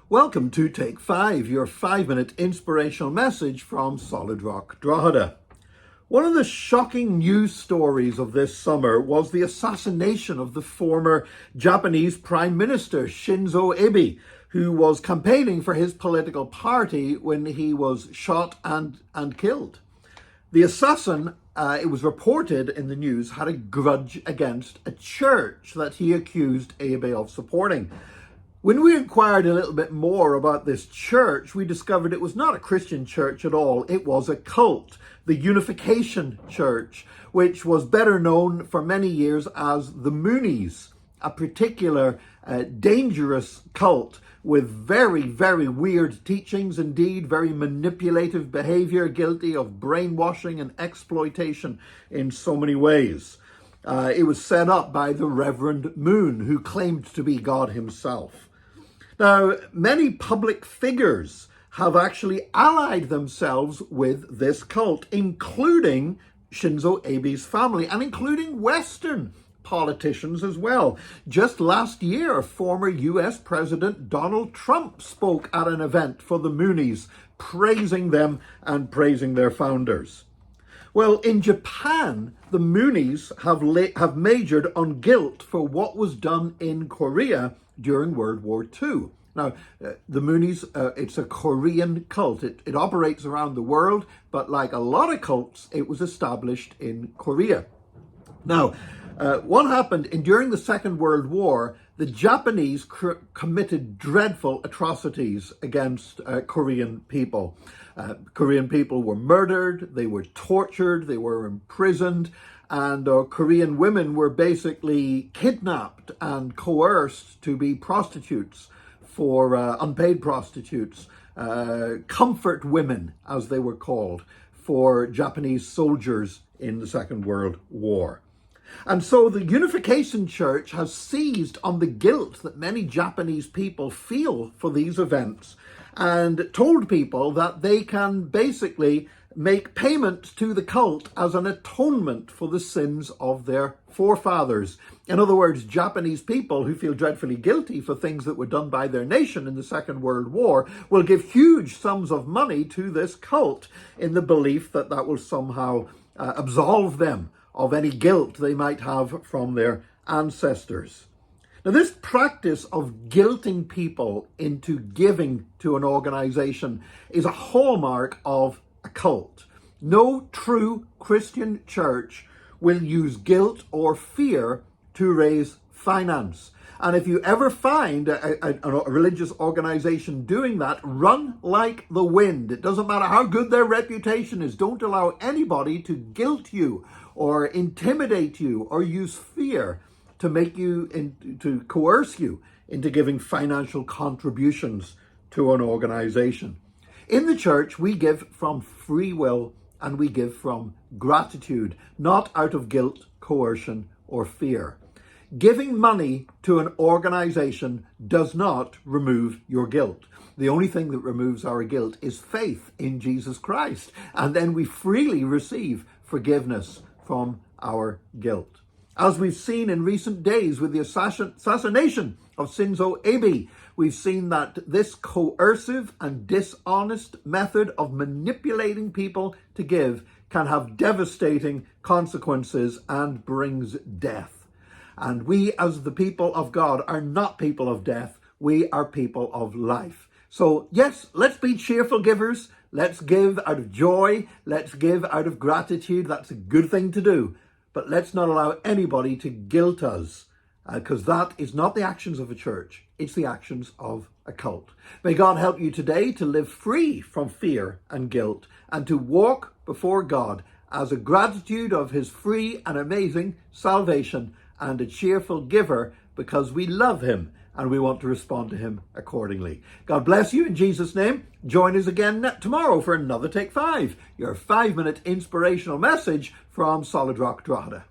Welcome to Take 5, your 5-minute inspirational message from Solid Rock Drogheda. One of the shocking news stories of this summer was the assassination of the former Japanese Prime Minister Shinzo Abe, who was campaigning for his political party when he was shot and killed. The assassin, it was reported in the news, had a grudge against a church that he accused Abe of supporting. When we inquired a little bit more about this church, we discovered it was not a Christian church at all. It was a cult, the Unification Church, which was better known for many years as the Moonies, a particular dangerous cult with very, very weird teachings indeed, very manipulative behavior, guilty of brainwashing and exploitation in so many ways. It was set up by the Reverend Moon, who claimed to be God himself. Now, many public figures have actually allied themselves with this cult, including Shinzo Abe's family and including Western politicians as well. Just last year, former US President Donald Trump spoke at an event for the Moonies, praising them and praising their founders. Well, in Japan, the Moonies have majored on guilt for what was done in Korea during World War II. Now, the Moonies, it's a Korean cult. It operates around the world, but like a lot of cults, it was established in Korea. Now, what happened during the Second World War, the Japanese committed dreadful atrocities against Korean people. Korean people were murdered, they were tortured, they were imprisoned, and Korean women were basically kidnapped and coerced to be prostitutes, for unpaid prostitutes, comfort women, as they were called, for Japanese soldiers in the Second World War. And so the Unification Church has seized on the guilt that many Japanese people feel for these events and told people that they can basically make payment to the cult as an atonement for the sins of their forefathers. In other words, Japanese people who feel dreadfully guilty for things that were done by their nation in the Second World War will give huge sums of money to this cult in the belief that that will somehow absolve them of any guilt they might have from their ancestors. Now, this practice of guilting people into giving to an organization is a hallmark of a cult. No true Christian church will use guilt or fear to raise finance. And if you ever find a religious organization doing that, run like the wind. It doesn't matter how good their reputation is. Don't allow anybody to guilt you or intimidate you or use fear to make you, to coerce you into giving financial contributions to an organization. In the church, we give from free will and we give from gratitude, not out of guilt, coercion, or fear. Giving money to an organization does not remove your guilt. The only thing that removes our guilt is faith in Jesus Christ, and then we freely receive forgiveness from our guilt. As we've seen in recent days with the assassination of Shinzo Abe, we've seen that this coercive and dishonest method of manipulating people to give can have devastating consequences and brings death. And we, as the people of God, are not people of death. We are people of life. So yes, let's be cheerful givers. Let's give out of joy. Let's give out of gratitude. That's a good thing to do. But let's not allow anybody to guilt us, because that is not the actions of a church. It's the actions of a cult. May God help you today to live free from fear and guilt and to walk before God as a gratitude of his free and amazing salvation and a cheerful giver, because we love him and we want to respond to him accordingly. God bless you in Jesus' name. Join us again tomorrow for another Take 5, your 5-minute inspirational message from Solid Rock Drogheda.